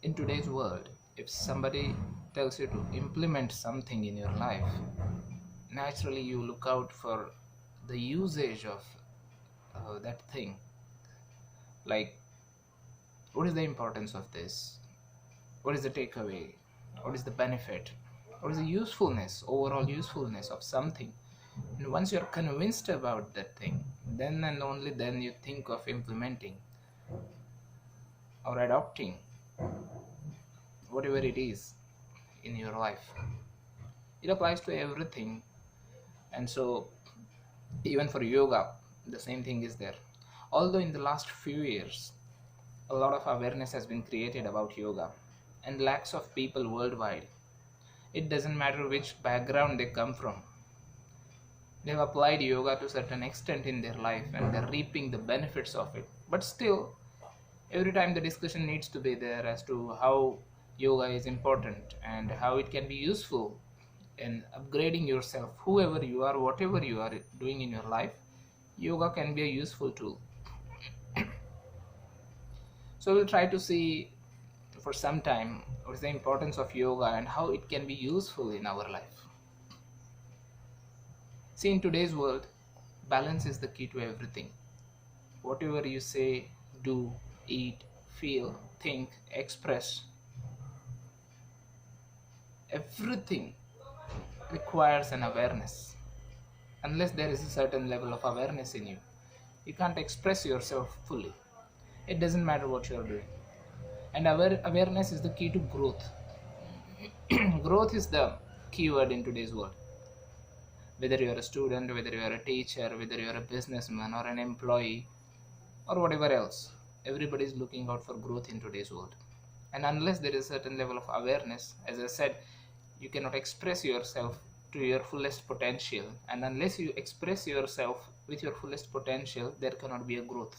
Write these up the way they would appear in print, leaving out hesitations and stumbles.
In today's world, if somebody tells you to implement something in your life, naturally you look out for the usage of that thing. Like, what is the importance of this? What is the takeaway? What is the benefit? What is the usefulness, overall usefulness of something? And once you're convinced about that thing, then and only then you think of implementing or adopting whatever it is in your life. It applies to everything. And so, even for yoga, the same thing is there. Although in the last few years, a lot of awareness has been created about yoga, and lakhs of people worldwide, it doesn't matter which background they come from, they've applied yoga to a certain extent in their life and they're reaping the benefits of it. But still, every time the discussion needs to be there as to how yoga is important and how it can be useful in upgrading yourself, whoever you are, whatever you are doing in your life, yoga can be a useful tool. So we'll try to see for some time what is the importance of yoga and how it can be useful in our life. See, in today's world, balance is the key to everything. Whatever you say, do, eat, feel, think, express, everything requires an awareness. Unless there is a certain level of awareness in you, you can't express yourself fully. It doesn't matter what you're doing. And awareness is the key to growth. Growth is the keyword in today's world. Whether you're a student, whether you're a teacher, whether you're a businessman or an employee or whatever else, everybody is looking out for growth in today's world. And unless there is a certain level of awareness, as I said, you cannot express yourself to your fullest potential. And unless you express yourself with your fullest potential, there cannot be a growth.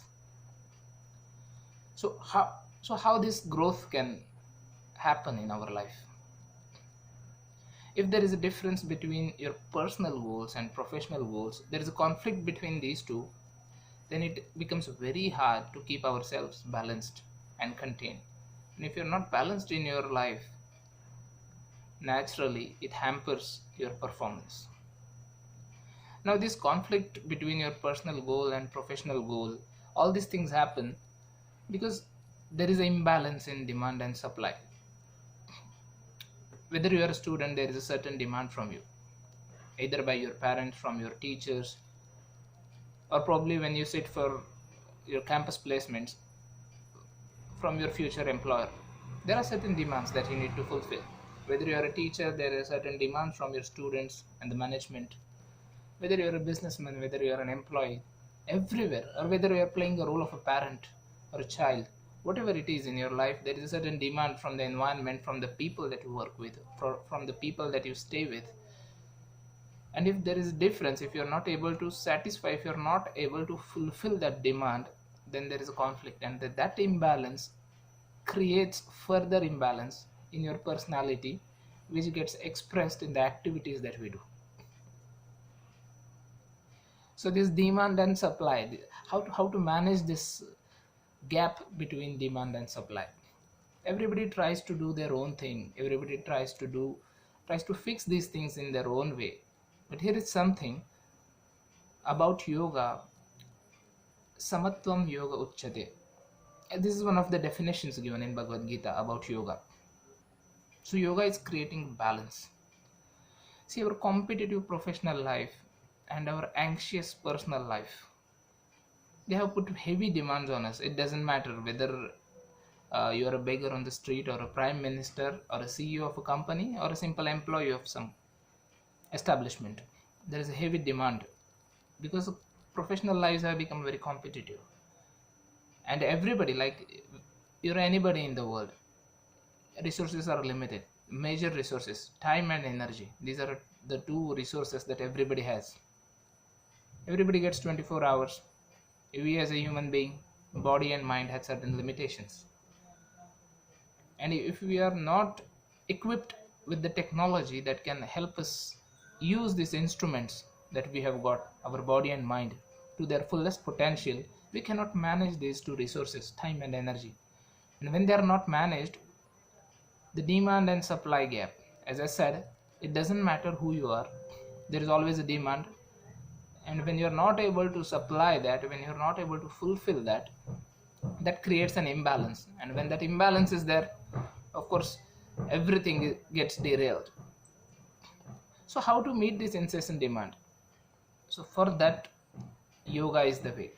So how this growth can happen in our life? If there is a difference between your personal goals and professional goals, there is a conflict between these two, then it becomes very hard to keep ourselves balanced and contained. And if you're not balanced in your life, naturally it hampers your performance. Now, this conflict between your personal goal and professional goal, all these things happen because there is an imbalance in demand and supply. Whether you are a student, there is a certain demand from you, either by your parents, from your teachers, or probably when you sit for your campus placements, from your future employer. There are certain demands that you need to fulfill. Whether you are a teacher, there are certain demands from your students and the management. Whether you are a businessman, whether you are an employee, everywhere, or whether you are playing the role of a parent or a child, whatever it is in your life, there is a certain demand from the environment, from the people that you work with, from the people that you stay with. And if there is a difference, if you're not able to satisfy, if you're not able to fulfill that demand, then there is a conflict, and that imbalance creates further imbalance in your personality, which gets expressed in the activities that we do. So this demand and supply, how to manage this gap between demand and supply? Everybody tries to do their own thing, everybody tries to fix these things in their own way. But here is something about yoga: samatvam yoga uchyate. This is one of the definitions given in Bhagavad Gita about yoga. So yoga is creating balance. See, our competitive professional life and our anxious personal life, they have put heavy demands on us. It doesn't matter whether you are a beggar on the street, or a prime minister, or a CEO of a company, or a simple employee of some establishment. There is a heavy demand because professional lives have become very competitive. And everybody, like you're anybody in the world, resources are limited. Major resources, time and energy, these are the two resources that everybody has. Everybody gets 24 hours. We as a human being, body and mind, had certain limitations. And if we are not equipped with the technology that can help us use these instruments that we have got, our body and mind, to their fullest potential, we cannot manage these two resources, time and energy. And when they are not managed, The demand and supply gap. As I said, it doesn't matter who you are, there is always a demand. And when you're not able to supply that, when you're not able to fulfill that, that creates an imbalance. And when that imbalance is there, of course, everything gets derailed. So, how to meet this incessant demand? So, for that, yoga is the way.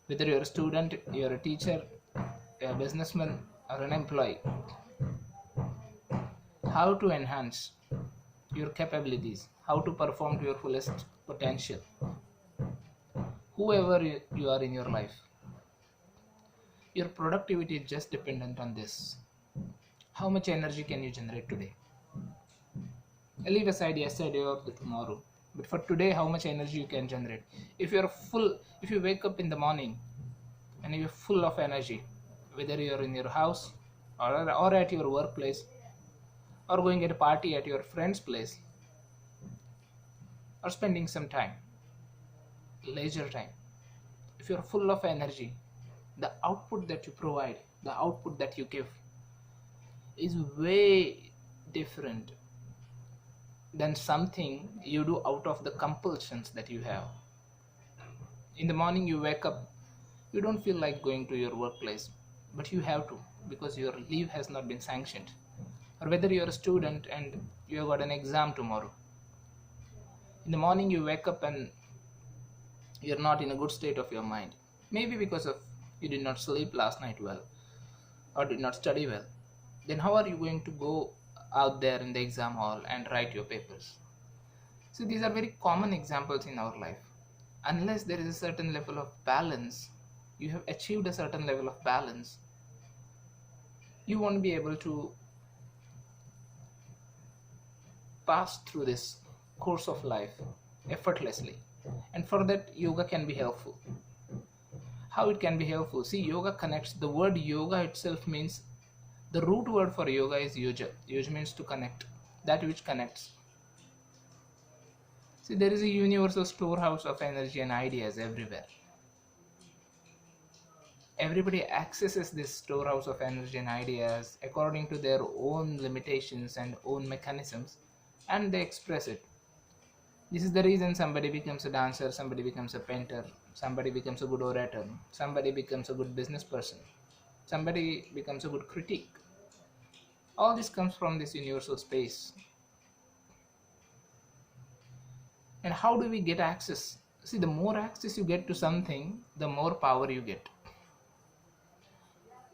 Whether you're a student, you're a teacher, a businessman, or an employee, how to enhance your capabilities, how to perform to your fullest potential, whoever you are in your life, your productivity is just dependent on this. How much energy can you generate today? I leave aside yesterday or the tomorrow, but for today, how much energy you can generate? If you wake up in the morning and you're full of energy, whether you're in your house or at your workplace or going at a party at your friend's place or spending some time, leisure time, if you're full of energy, the output that you provide, the output that you give is way different than something you do out of the compulsions that you have. In the morning, you wake up, you don't feel like going to your workplace, but you have to because your leave has not been sanctioned. Or whether you're a student and you have got an exam tomorrow, in the morning, you wake up and you're not in a good state of your mind. Maybe because of you did not sleep last night well or did not study well. Then how are you going to go out there in the exam hall and write your papers? So these are very common examples in our life. Unless there is a certain level of balance, you have achieved a certain level of balance, you won't be able to pass through this course of life effortlessly. And for that, yoga can be helpful. How it can be helpful? See, yoga connects. The word yoga itself means, the root word for yoga is yoja. Yoja means to connect, that which connects. See, there is a universal storehouse of energy and ideas everywhere. Everybody accesses this storehouse of energy and ideas according to their own limitations and own mechanisms, and they express it. This is the reason somebody becomes a dancer, somebody becomes a painter, somebody becomes a good orator, somebody becomes a good business person, somebody becomes a good critic. All this comes from this universal space. And how do we get access? See, the more access you get to something, the more power you get.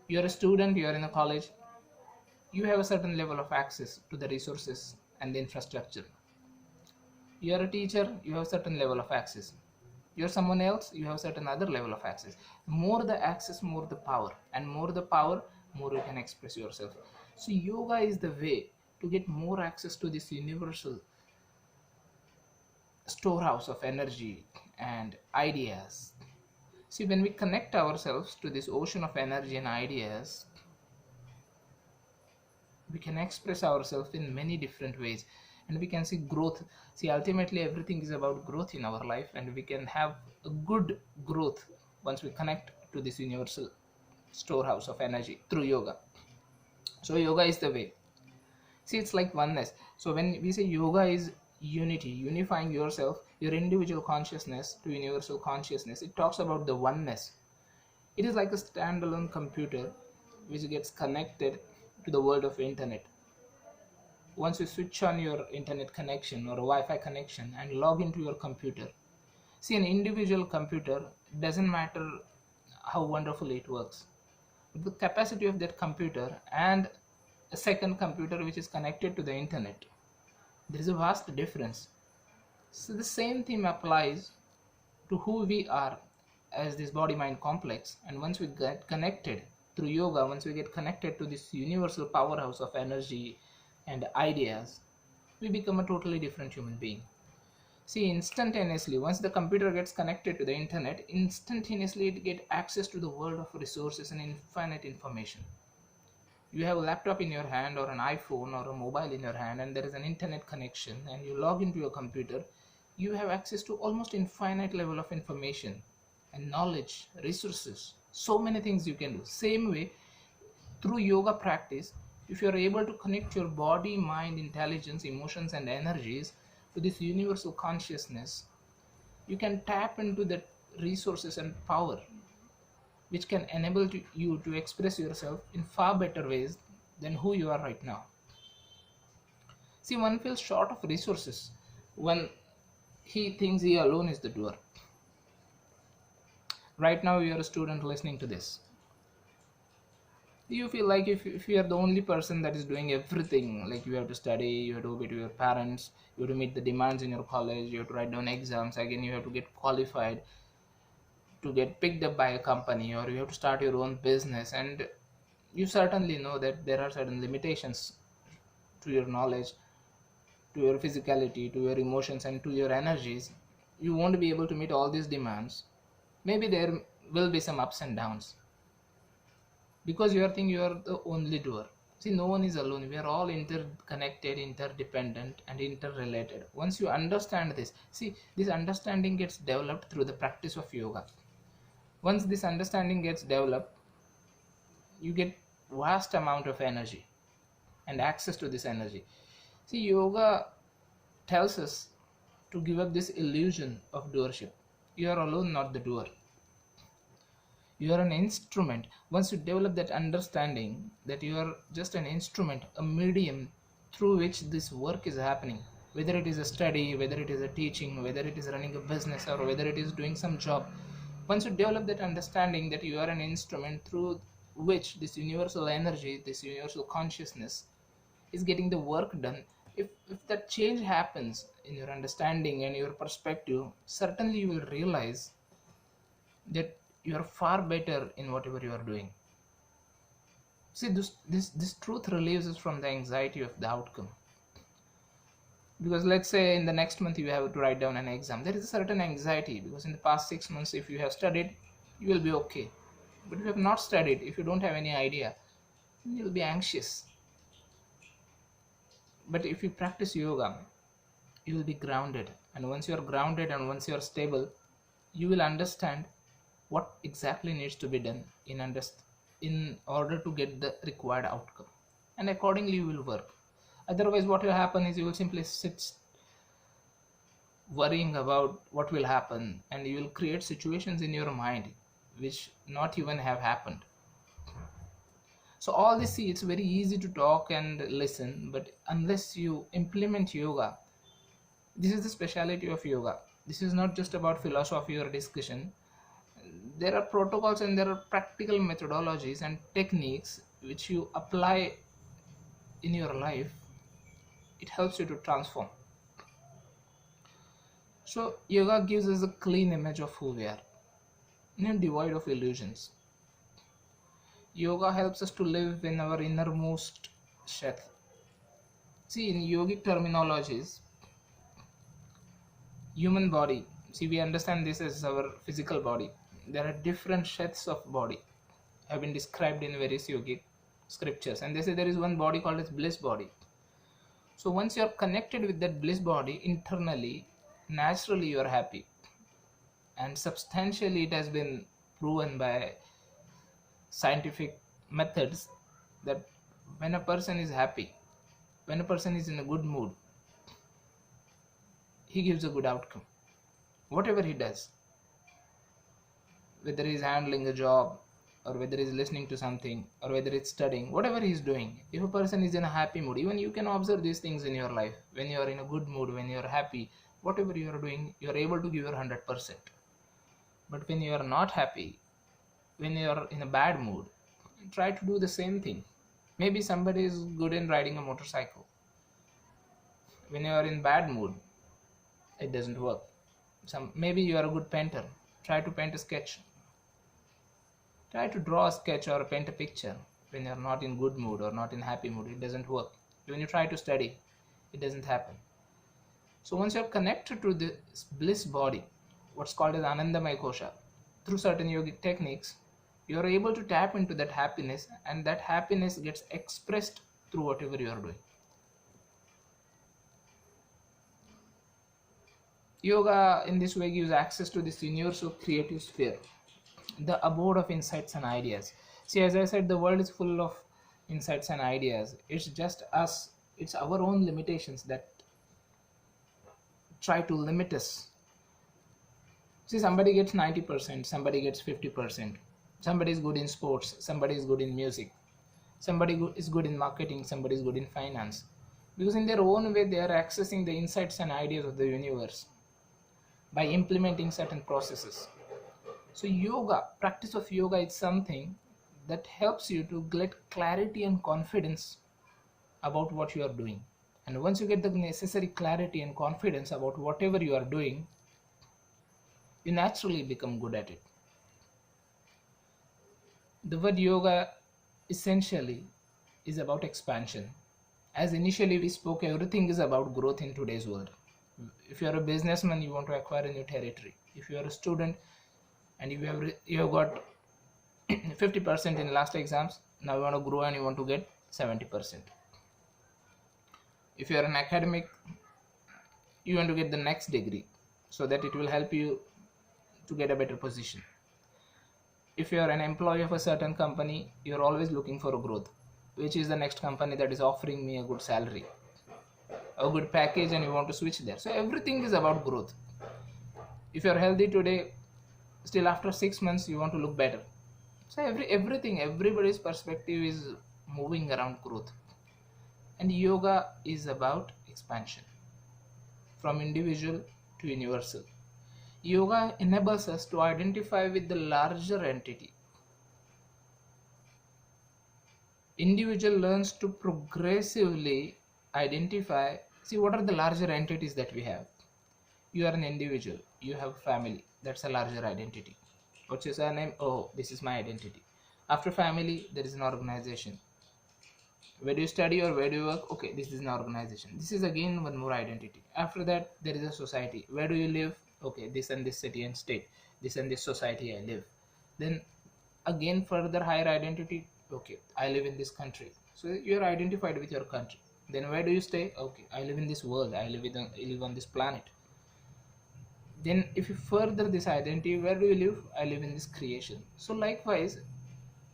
You're a student, you're in a college, you have a certain level of access to the resources and the infrastructure. You're a teacher, you have a certain level of access. You're someone else, you have a certain other level of access. More the access, more the power. And more the power, more you can express yourself. So yoga is the way to get more access to this universal storehouse of energy and ideas. See, when we connect ourselves to this ocean of energy and ideas, we can express ourselves in many different ways, and we can see growth. See, ultimately everything is about growth in our life, and we can have a good growth once we connect to this universal storehouse of energy through yoga. So yoga is the way. See, it's like oneness. So when we say yoga is unity, unifying yourself, your individual consciousness to universal consciousness, it talks about the oneness. It is like a standalone computer which gets connected to the world of internet. Once you switch on your internet connection or a Wi-Fi connection and log into your computer, see, an individual computer, doesn't matter how wonderfully it works, the capacity of that computer and a second computer which is connected to the internet, there is a vast difference. So the same thing applies to who we are as this body mind complex. And once we get connected through yoga, once we get connected to this universal powerhouse of energy and ideas, we become a totally different human being. See, instantaneously, once the computer gets connected to the internet, instantaneously it gets access to the world of resources and infinite information. You have a laptop in your hand or an iPhone or a mobile in your hand, and there is an internet connection, and you log into your computer, you have access to almost infinite level of information and knowledge, resources, so many things you can do. Same way, Through yoga practice, if you are able to connect your body, mind, intelligence, emotions, and energies to this universal consciousness, you can tap into the resources and power which can enable you to express yourself in far better ways than who you are right now. See, one feels short of resources when he thinks he alone is the doer. Right now, you are a student listening to this. You feel like if you are the only person that is doing everything, like you have to study, you have to obey to your parents, you have to meet the demands in your college, you have to write down exams, again you have to get qualified to get picked up by a company, or you have to start your own business, and you certainly know that there are certain limitations to your knowledge, to your physicality, to your emotions, and to your energies. You won't be able to meet all these demands. Maybe there will be some ups and downs because you are thinking you are the only doer. See, no one is alone. We are all interconnected, interdependent, and interrelated. Once you understand this, see, this understanding gets developed through the practice of yoga. Once this understanding gets developed, you get vast amount of energy and access to this energy. See, yoga tells us to give up this illusion of doership. You are alone, not the doer. You are an instrument. Once you develop that understanding that you are just an instrument, a medium through which this work is happening, whether it is a study, whether it is a teaching, whether it is running a business, or whether it is doing some job, once you develop that understanding that you are an instrument through which this universal energy, this universal consciousness is getting the work done, if that change happens in your understanding and your perspective, certainly you will realize that you are far better in whatever you are doing. See, this truth relieves us from the anxiety of the outcome. Because let's say in the next month you have to write down an exam, there is a certain anxiety because in the past 6 months, if you have studied, you will be okay. But if you have not studied, if you don't have any idea, you will be anxious. But if you practice yoga, you will be grounded, and once you are grounded and once you are stable, you will understand what exactly needs to be done in order to get the required outcome, and accordingly you will work. Otherwise, what will happen is you will simply sit worrying about what will happen, and you will create situations in your mind which not even have happened. So all this, see, it's very easy to talk and listen, but unless you implement yoga, this is the speciality of yoga. This is not just about philosophy or discussion. There are protocols and there are practical methodologies and techniques which you apply in your life. It helps you to transform. So yoga gives us a clean image of who we are, devoid of illusions. Yoga helps us to live in our innermost Shet. See, in yogic terminologies, human body, see, we understand this as our physical body. There are different Shets of body have been described in various yogic scriptures, and they say there is one body called as bliss body. So once you are connected with that bliss body internally, naturally you are happy, and substantially it has been proven by scientific methods that when a person is happy, when a person is in a good mood, he gives a good outcome. Whatever he does, whether he is handling a job, or whether he is listening to something, or whether it's studying, whatever he is doing, if a person is in a happy mood, even you can observe these things in your life. When you are in a good mood, when you are happy, whatever you are doing, you are able to give your 100%. But when you are not happy, when you are in a bad mood, try to do the same thing. Maybe somebody is good in riding a motorcycle. When you are in bad mood, it doesn't work. Maybe you are a good painter. Try to paint a sketch. Try to draw a sketch or paint a picture. When you are not in good mood or not in happy mood, it doesn't work. When you try to study, it doesn't happen. So once you are connected to this bliss body, what's called as Anandamaya Kosha, through certain yogic techniques, you are able to tap into that happiness, and that happiness gets expressed through whatever you are doing. Yoga in this way gives access to this universal creative sphere, the abode of insights and ideas. See, as I said, the world is full of insights and ideas. It's just us, it's our own limitations that try to limit us. See, somebody gets 90%, somebody gets 50%. Somebody is good in sports, somebody is good in music, somebody is good in marketing, somebody is good in finance. Because in their own way, they are accessing the insights and ideas of the universe by implementing certain processes. So, yoga, practice of yoga is something that helps you to get clarity and confidence about what you are doing. And once you get the necessary clarity and confidence about whatever you are doing, you naturally become good at it. The word yoga essentially is about expansion. As initially we spoke, everything is about growth in today's world. If you are a businessman, you want to acquire a new territory. If you are a student and you have got 50% in last exams, now you want to grow and you want to get 70%. If you are an academic, you want to get the next degree so that it will help you to get a better position. If you are an employee of a certain company, you're always looking for a growth. Which is the next company that is offering me a good salary, a good package, and you want to switch there. So everything is about growth. If you're healthy today, still after 6 months you want to look better. So everybody's perspective is moving around growth. And yoga is about expansion from individual to universal. Yoga enables us to identify with the larger entity. Individual learns to progressively identify, see what are the larger entities that we have. You are an individual, you have family, that's a larger identity. What's your surname? Oh, this is my identity. After family, there is an organization. Where do you study or where do you work? Okay, this is an organization. This is again one more identity. After that, there is a society. Where do you live? Okay, this and this city and state, this and this society I live. Then again further higher identity. Okay, I live in this country, so you're identified with your country. Then where do you stay? Okay, I live in this world, I live on this planet. Then if you further this identity, where do you live? I live in this creation. So likewise,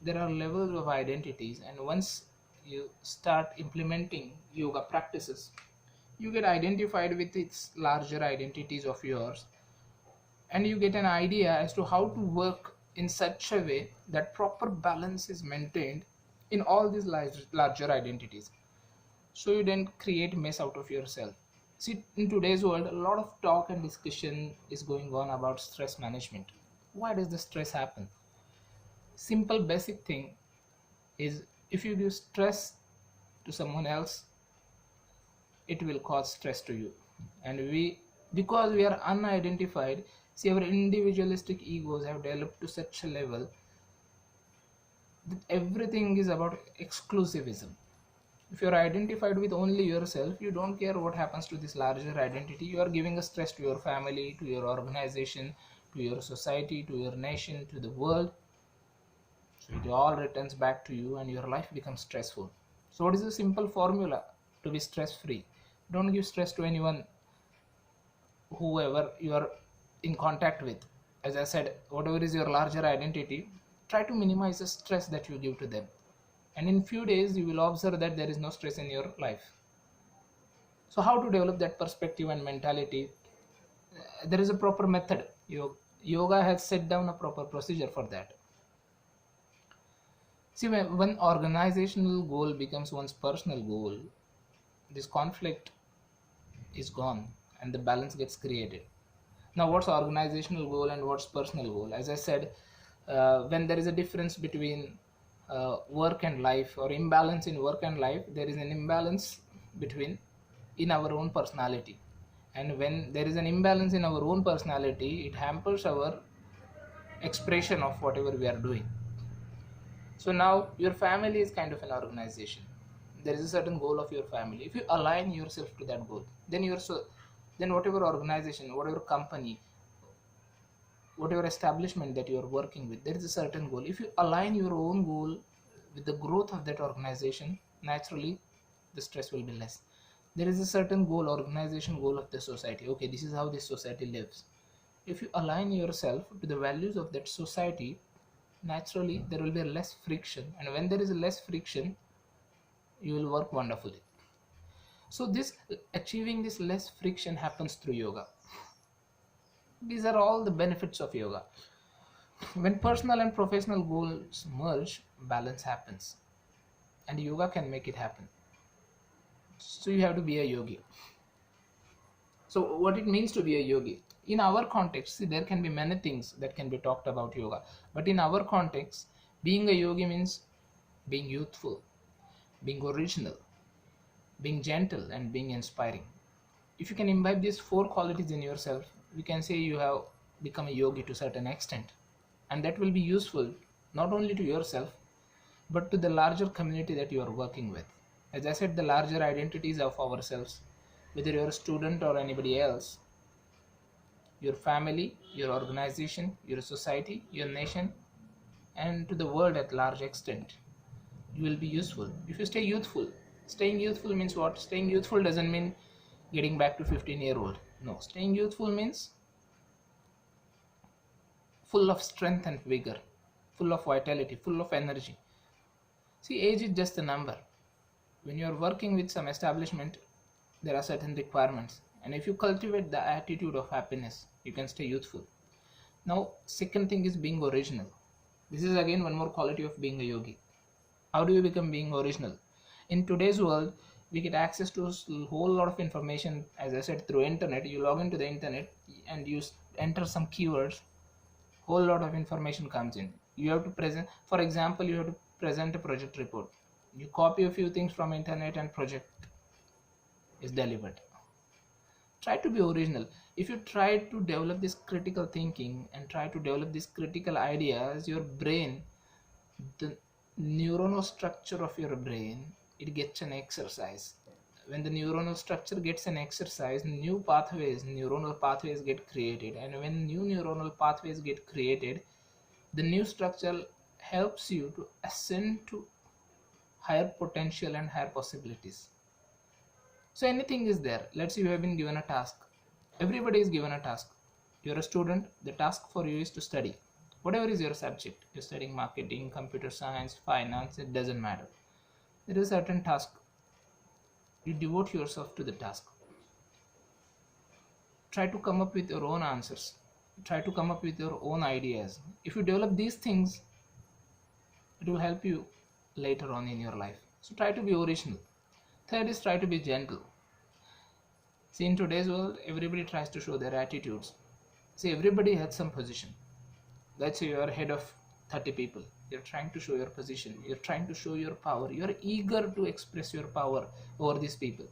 there are levels of identities, and once you start implementing yoga practices, you get identified with its larger identities of yours, and you get an idea as to how to work in such a way that proper balance is maintained in all these larger identities, so you don't create mess out of yourself. See, in today's world, a lot of talk and discussion is going on about stress management. Why does the stress happen? Simple basic thing is, if you give stress to someone else, it will cause stress to you. And because we are unidentified, see, our individualistic egos have developed to such a level that everything is about exclusivism. If you're identified with only yourself, you don't care what happens to this larger identity. You are giving a stress to your family, to your organization, to your society, to your nation, to the world. So it all returns back to you and your life becomes stressful. So what is the simple formula to be stress free? Don't give stress to anyone, whoever you are in contact with. As I said, whatever is your larger identity, try to minimize the stress that you give to them. And in few days, you will observe that there is no stress in your life. So how to develop that perspective and mentality? There is a proper method. Yoga has set down a proper procedure for that. See, when one organizational goal becomes one's personal goal, this conflict is gone and the balance gets created. Now, what's organizational goal and what's personal goal? As I said, when there is a difference between work and life, or imbalance in work and life, there is an imbalance between in our own personality. And when there is an imbalance in our own personality, it hampers our expression of whatever we are doing. So now your family is kind of an organization. There is a certain goal of your family. If you align yourself to that goal, then whatever organization, whatever company, whatever establishment that you are working with, there is a certain goal. If you align your own goal with the growth of that organization, naturally the stress will be less. There is a certain goal, organization goal of the society. Okay, this is how this society lives. If you align yourself to the values of that society, naturally there will be less friction. And when there is less friction, the stress will be less. So yoga is about expansion. Yoga enables us to identify with the larger entity. Individual learns to progressively identify with its larger identities. And once you get the clarity and confidence about whatever you are doing, you get an idea as to how to work in such a way that proper balance is maintained in all these larger identities. So you will work wonderfully. So this achieving this less friction happens through yoga. These are all the benefits of yoga. When personal and professional goals merge, balance happens, and yoga can make it happen. So you have to be a yogi. So what it means to be a yogi in our context, see, there can be many things that can be talked about yoga, but in our context, being a yogi means being youthful, being original, being gentle, and being inspiring. If you can imbibe these four qualities in yourself, we can say you have become a yogi to a certain extent, and that will be useful not only to yourself but to the larger community that you are working with. As I said, the larger identities of ourselves, whether you're a student or anybody else, your family, your organization, your society, your nation, and to the world at large extent, you will be useful if you stay youthful. Staying youthful means what? Staying youthful doesn't mean getting back to 15-year-old. No, staying youthful means full of strength and vigor, full of vitality, full of energy. See, age is just a number. When you are working with some establishment, there are certain requirements, and if you cultivate the attitude of happiness, you can stay youthful. Now, second thing is being original. This is again one more quality of being a yogi. How do you become being original? In today's world, we get access to a whole lot of information. As I said, through internet, you log into the internet and you enter some keywords, whole lot of information comes in. You have to present, for example, you have to present a project report. You copy a few things from internet and project is delivered. Try to be original. If you try to develop this critical thinking and try to develop these critical ideas, your brain, the neuronal structure of your brain, it gets an exercise. When the neuronal structure gets an exercise, new pathways, neuronal pathways get created, and when new neuronal pathways get created, the new structure helps you to ascend to higher potential and higher possibilities. So anything is there. Let's say you have been given a task. Everybody is given a task. You're a student, the task for you is to study. Whatever is your subject, you're studying marketing, computer science, finance, it doesn't matter. There is a certain task. You devote yourself to the task. Try to come up with your own answers. Try to come up with your own ideas. If you develop these things, it will help you later on in your life. So try to be original. Third is try to be gentle. See, in today's world, everybody tries to show their attitudes. See, everybody has some position. Let's say you are head of 30 people. You're trying to show your position. You're trying to show your power. You're eager to express your power over these people.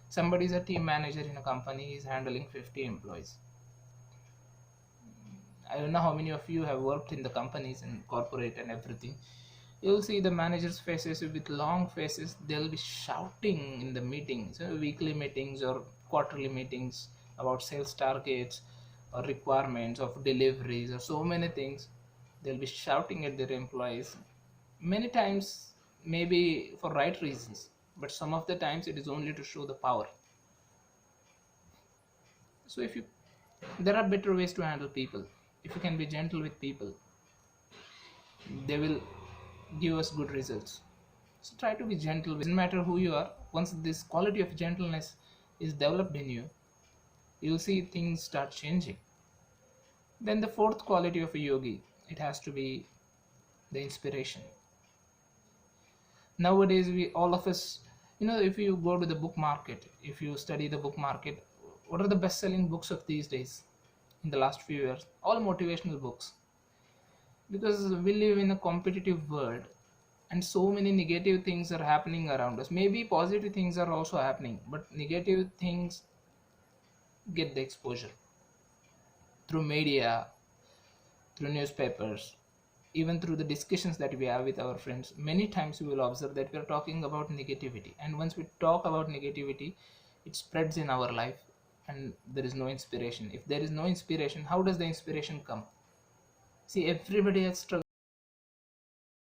Somebody is a team manager in a company. He's handling 50 employees. I don't know how many of you have worked in the companies and corporate and everything. You'll see the managers' faces with long faces. They'll be shouting in the meetings, weekly meetings or quarterly meetings about sales targets or requirements of deliveries or so many things. They'll be shouting at their employees. Many times, maybe for right reasons, but some of the times it is only to show the power. So if you, there are better ways to handle people. If you can be gentle with people, they will give us good results. So try to be gentle. It doesn't matter who you are. Once this quality of gentleness is developed in you, you'll see things start changing. Then the fourth quality of a yogi, it has to be the inspiration. Nowadays, we all of us, if you go to the book market, if you study the book market, what are the best-selling books of these days? In the last few years, all motivational books, because we live in a competitive world and so many negative things are happening around us. Maybe positive things are also happening, but negative things get the exposure through media, through newspapers, even through the discussions that we have with our friends. Many times you will observe that we are talking about negativity, and once we talk about negativity, it spreads in our life and there is no inspiration. If there is no inspiration, how does the inspiration come? See, everybody has struggled